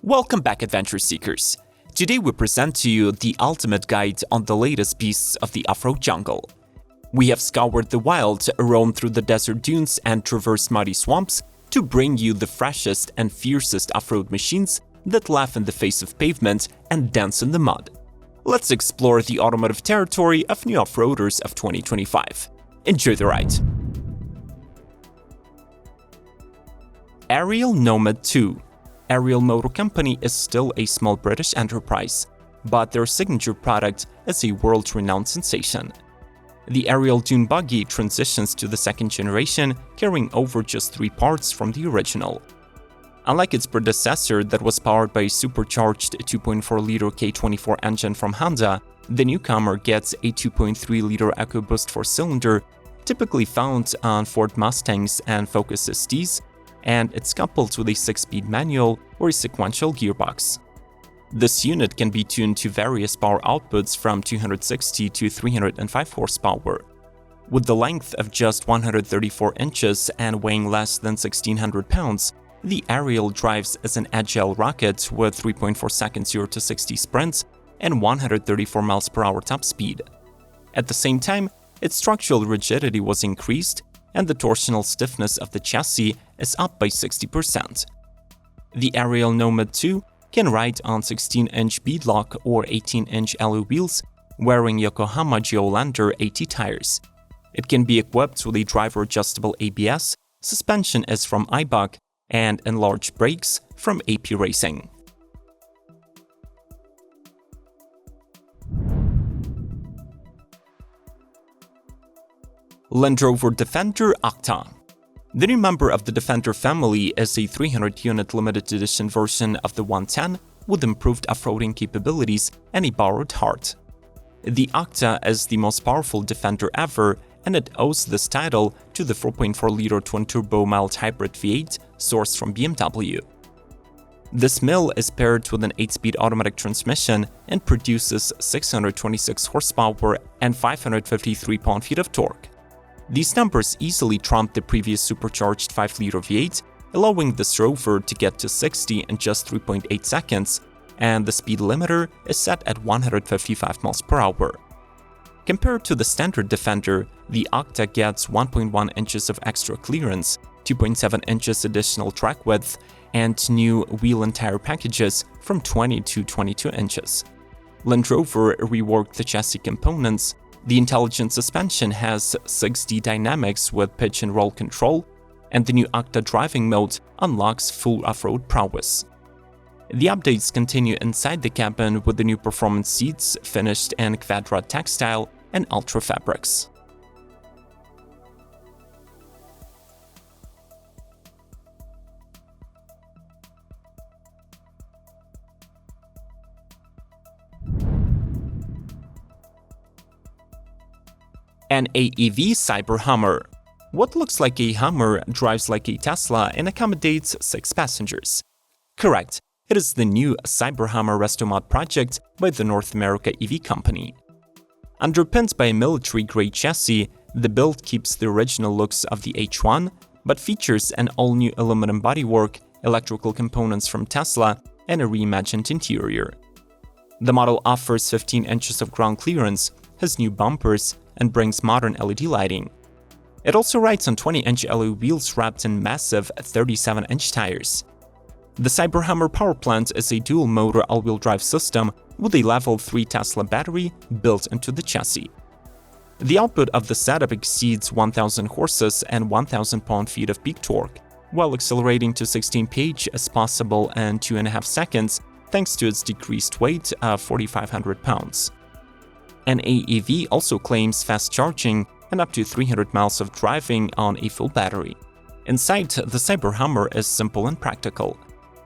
Welcome back, adventure seekers. Today we present to you the ultimate guide on the latest beasts of the off-road jungle. We have scoured the wild, roamed through the desert dunes and traversed muddy swamps to bring you the freshest and fiercest off-road machines that laugh in the face of pavement and dance in the mud. Let's explore the automotive territory of new off-roaders of 2025. Enjoy the ride. Ariel Nomad 2. Ariel Motor Company is still a small British enterprise, but their signature product is a world-renowned sensation. The Ariel Dune buggy transitions to the second generation, carrying over just 3 parts from the original. Unlike its predecessor that was powered by a supercharged 2.4-liter K24 engine from Honda, the newcomer gets a 2.3-liter Ecoboost 4-cylinder, typically found on Ford Mustangs and Focus STs, and it's coupled with a 6-speed manual or a sequential gearbox. This unit can be tuned to various power outputs from 260 to 305 horsepower. With the length of just 134 inches and weighing less than 1,600 pounds, the Ariel drives as an agile rocket with 3.4 seconds 0 to 60 sprints and 134 miles per hour top speed. At the same time, its structural rigidity was increased, and the torsional stiffness of the chassis is up by 60%. The Ariel Nomad 2 can ride on 16-inch beadlock or 18-inch alloy wheels, wearing Yokohama Geolandar 80 tires. It can be equipped with a driver-adjustable ABS, suspension is from Eibach, and enlarged brakes from AP Racing. Land Rover Defender Octa. The new member of the Defender family is a 300-unit limited edition version of the 110 with improved off-roading capabilities and a borrowed heart. The Octa is the most powerful Defender ever, and it owes this title to the 4.4-liter twin-turbo mild hybrid V8 sourced from BMW. This mill is paired with an 8-speed automatic transmission and produces 626 horsepower and 553 pound-feet of torque. These numbers easily trump the previous supercharged 5-liter V8, allowing this Rover to get to 60 in just 3.8 seconds, and the speed limiter is set at 155 miles per hour. Compared to the standard Defender, the Octa gets 1.1 inches of extra clearance, 2.7 inches additional track width, and new wheel and tire packages from 20 to 22 inches. Land Rover reworked the chassis components. The intelligent suspension has 6D dynamics with pitch and roll control, and the new Octa driving mode unlocks full off-road prowess. The updates continue inside the cabin with the new performance seats finished in Quadra textile and Ultra fabrics. NAEV Cyber-Hummer. What looks like a Hummer drives like a Tesla and accommodates 6 passengers. Correct, it is the new Cyber-Hummer resto-mod project by the North America EV company. Underpinned by a military-grade chassis, the build keeps the original looks of the H1, but features an all-new aluminum bodywork, electrical components from Tesla, and a reimagined interior. The model offers 15 inches of ground clearance, has new bumpers, and brings modern LED lighting. It also rides on 20-inch alloy wheels wrapped in massive 37-inch tires. The Cyber-Hummer power plant is a dual-motor all-wheel drive system with a Level 3 Tesla battery built into the chassis. The output of the setup exceeds 1,000 horses and 1,000 pound-feet of peak torque, while accelerating to 16 mph as possible in 2.5 seconds thanks to its decreased weight of 4,500 pounds. NAEV also claims fast charging and up to 300 miles of driving on a full battery. Inside, the Cyber-Hummer is simple and practical.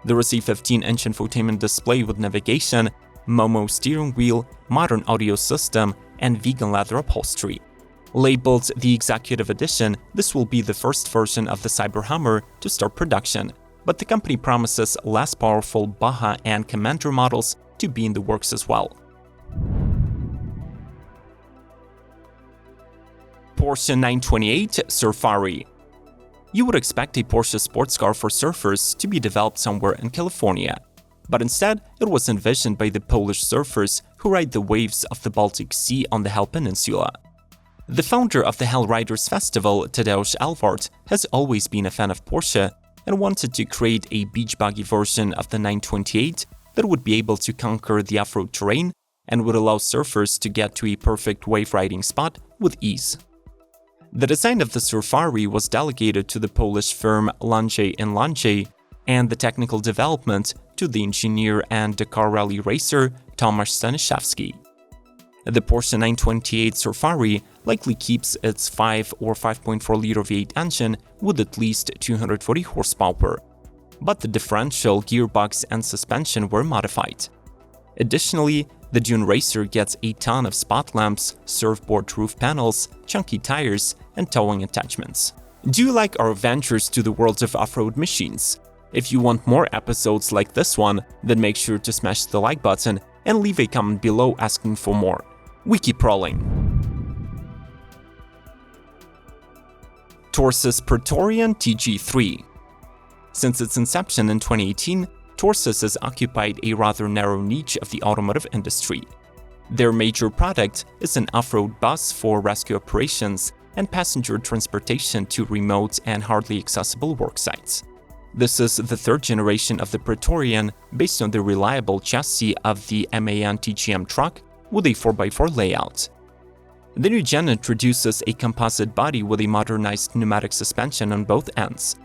There is a 15-inch infotainment display with navigation, Momo steering wheel, modern audio system, and vegan leather upholstery. Labeled the Executive Edition, this will be the first version of the Cyber-Hummer to start production, but the company promises less powerful Baja and Commander models to be in the works as well. Porsche 928 Surfari. You would expect a Porsche sports car for surfers to be developed somewhere in California. but instead it was envisioned by the Polish surfers who ride the waves of the Baltic Sea on the Hell Peninsula. The founder of the Hell Riders Festival, Tadeusz Alvart, has always been a fan of Porsche and wanted to create a beach buggy version of the 928 that would be able to conquer the off-road terrain and would allow surfers to get to a perfect wave riding spot with ease. The design of the Surfari was delegated to the Polish firm Lange & Lange, and the technical development to the engineer and Dakar rally racer Tomasz Staniszewski. The Porsche 928 Surfari likely keeps its 5 or 5.4-liter V8 engine with at least 240 horsepower, but the differential, gearbox and suspension were modified. Additionally, the Dune Racer gets a ton of spot lamps, surfboard roof panels, chunky tires, and towing attachments. Do you like our ventures to the world of off-road machines? If you want more episodes like this one, then make sure to smash the like button and leave a comment below asking for more. We keep rolling. Torsus Praetorian TG3. Since its inception in 2018, Torsus has occupied a rather narrow niche of the automotive industry. Their major product is an off-road bus for rescue operations and passenger transportation to remote and hardly accessible work sites. This is the third generation of the Praetorian based on the reliable chassis of the MAN TGM truck with a 4x4 layout. The new gen introduces a composite body with a modernized pneumatic suspension on both ends.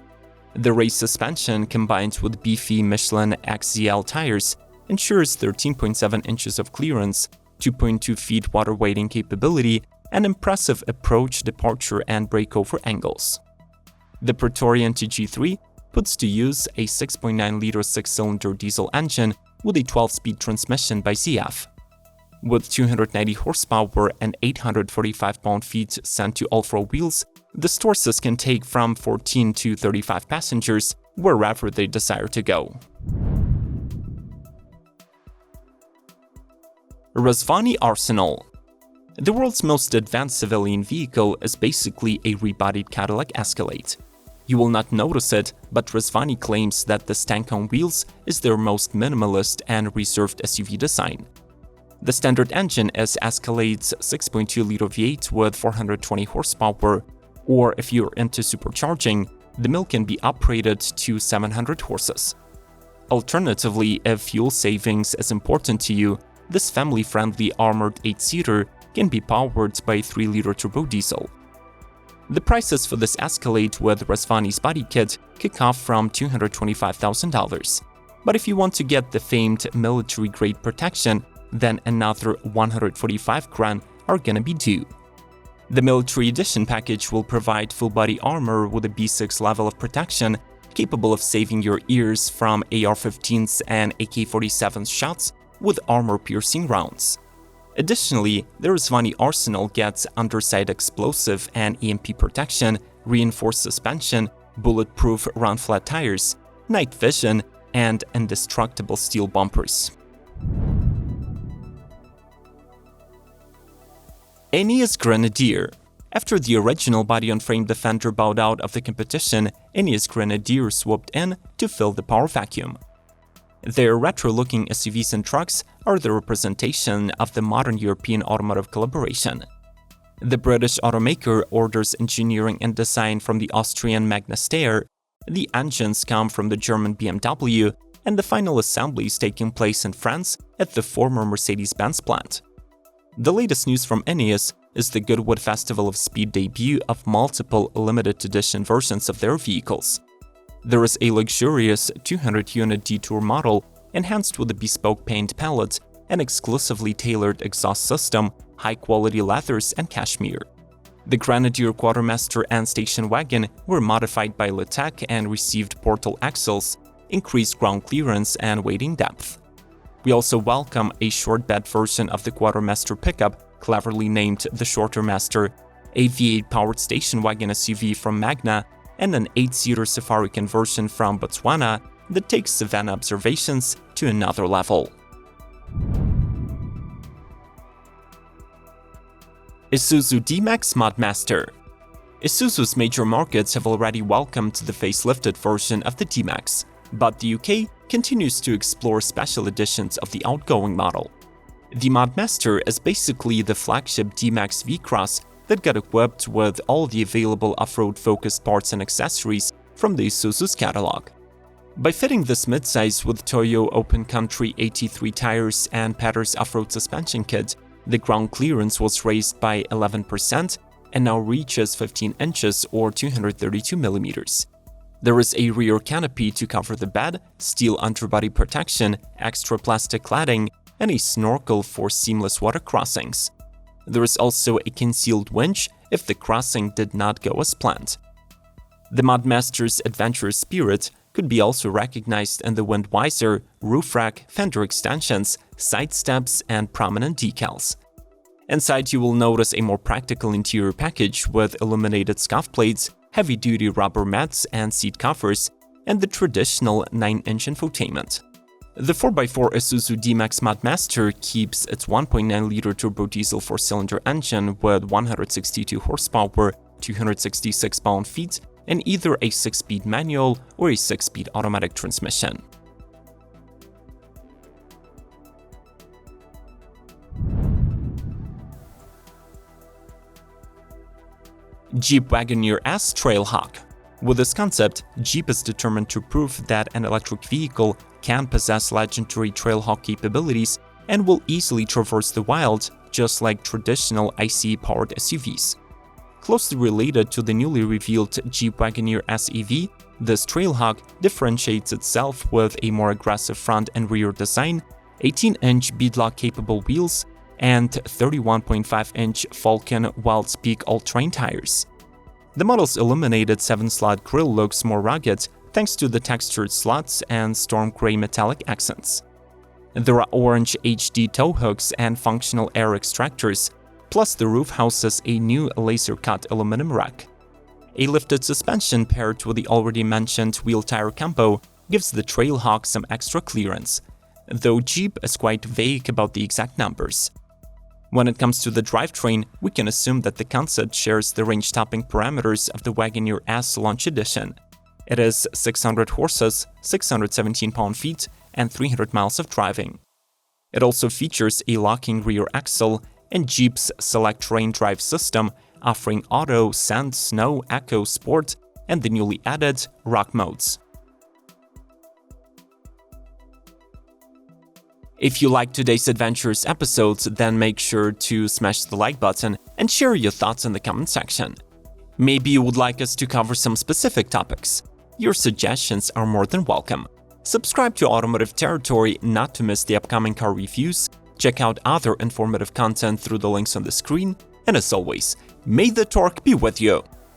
The race suspension, combined with beefy Michelin XZL tires, ensures 13.7 inches of clearance, 2.2 feet water wading capability, and impressive approach, departure, and breakover angles. The Praetorian TG3 puts to use a 6.9-liter 6-cylinder diesel engine with a 12-speed transmission by ZF. With 290 horsepower and 845 pound-feet sent to off-road wheels, the Torsus can take from 14 to 35 passengers wherever they desire to go. Rezvani Arsenal. The world's most advanced civilian vehicle is basically a rebodied Cadillac Escalade. You will not notice it, but Rezvani claims that the tank on wheels is their most minimalist and reserved SUV design. The standard engine is Escalade's 6.2-liter V8 with 420 horsepower, or if you're into supercharging, the mill can be uprated to 700 horses. Alternatively, if fuel savings is important to you, this family-friendly armored 8-seater can be powered by a 3-liter turbo diesel. The prices for this Escalade with Rezvani's body kit kick off from $225,000, but if you want to get the famed military-grade protection, then another 145 grand are gonna be due. The Military Edition package will provide full-body armor with a B6 level of protection, capable of saving your ears from AR-15s and AK-47 shots with armor-piercing rounds. Additionally, the Rezvani Arsenal gets underside explosive and EMP protection, reinforced suspension, bulletproof round-flat tires, night vision, and indestructible steel bumpers. Ineos Grenadier. After the original body-on-frame Defender bowed out of the competition, Ineos Grenadier swooped in to fill the power vacuum. Their retro-looking SUVs and trucks are the representation of the modern European automotive collaboration. The British automaker orders engineering and design from the Austrian Magna Steyr, the engines come from the German BMW, and the final assembly is taking place in France at the former Mercedes-Benz plant. The latest news from Ineos is the Goodwood Festival of Speed debut of multiple limited edition versions of their vehicles. There is a luxurious 200-unit Detour model enhanced with a bespoke paint palette, an exclusively tailored exhaust system, high-quality leathers, and cashmere. The Grenadier Quartermaster and station wagon were modified by Litec and received portal axles, increased ground clearance, and weighting depth. We also welcome a short bed version of the Quartermaster pickup, cleverly named the Shortermaster, a V8-powered station wagon SUV from Magna, and an 8-seater Safari conversion from Botswana that takes savanna observations to another level. Isuzu D-Max Mudmaster. Isuzu's major markets have already welcomed the facelifted version of the D-Max, but the UK continues to explore special editions of the outgoing model. The Mudmaster is basically the flagship D-Max V-Cross that got equipped with all the available off-road-focused parts and accessories from the Isuzu's catalog. By fitting this midsize with Toyo Open Country 83 tires and Patter's off-road suspension kit, the ground clearance was raised by 11% and now reaches 15 inches or 232 millimeters. There is a rear canopy to cover the bed, steel underbody protection, extra plastic cladding, and a snorkel for seamless water crossings. There is also a concealed winch if the crossing did not go as planned. The Mudmaster's adventurous spirit could be also recognized in the wind visor, roof rack, fender extensions, side steps, and prominent decals. Inside, you will notice a more practical interior package with illuminated scuff plates, heavy-duty rubber mats and seat covers, and the traditional 9-inch infotainment. The 4x4 Isuzu D-Max Mudmaster keeps its 1.9-liter turbo diesel 4-cylinder engine with 162 horsepower, 266 pound-feet, and either a 6-speed manual or a 6-speed automatic transmission. Jeep Wagoneer S Trailhawk. With this concept, Jeep is determined to prove that an electric vehicle can possess legendary Trailhawk capabilities and will easily traverse the wild, just like traditional ICE-powered SUVs. Closely related to the newly revealed Jeep Wagoneer SEV, this Trailhawk differentiates itself with a more aggressive front and rear design, 18-inch beadlock-capable wheels, and 31.5-inch Falcon Wilds Peak all-terrain tires. The model's illuminated 7-slot grille looks more rugged thanks to the textured slots and storm gray metallic accents. There are orange HD tow hooks and functional air extractors, plus the roof houses a new laser-cut aluminum rack. A lifted suspension paired with the already mentioned wheel-tire combo gives the Trailhawk some extra clearance, though Jeep is quite vague about the exact numbers. When it comes to the drivetrain, we can assume that the concept shares the range-topping parameters of the Wagoneer S Launch Edition. It is 600 horses, 617 pound-feet, and 300 miles of driving. It also features a locking rear axle and Jeep's Select Rain Drive system, offering Auto, Sand, Snow, Eco, Sport, and the newly added Rock modes. If you liked today's Adventures episodes, then make sure to smash the like button and share your thoughts in the comment section. Maybe you would like us to cover some specific topics. Your suggestions are more than welcome. Subscribe to Automotive Territory not to miss the upcoming car reviews, check out other informative content through the links on the screen, and as always, may the torque be with you!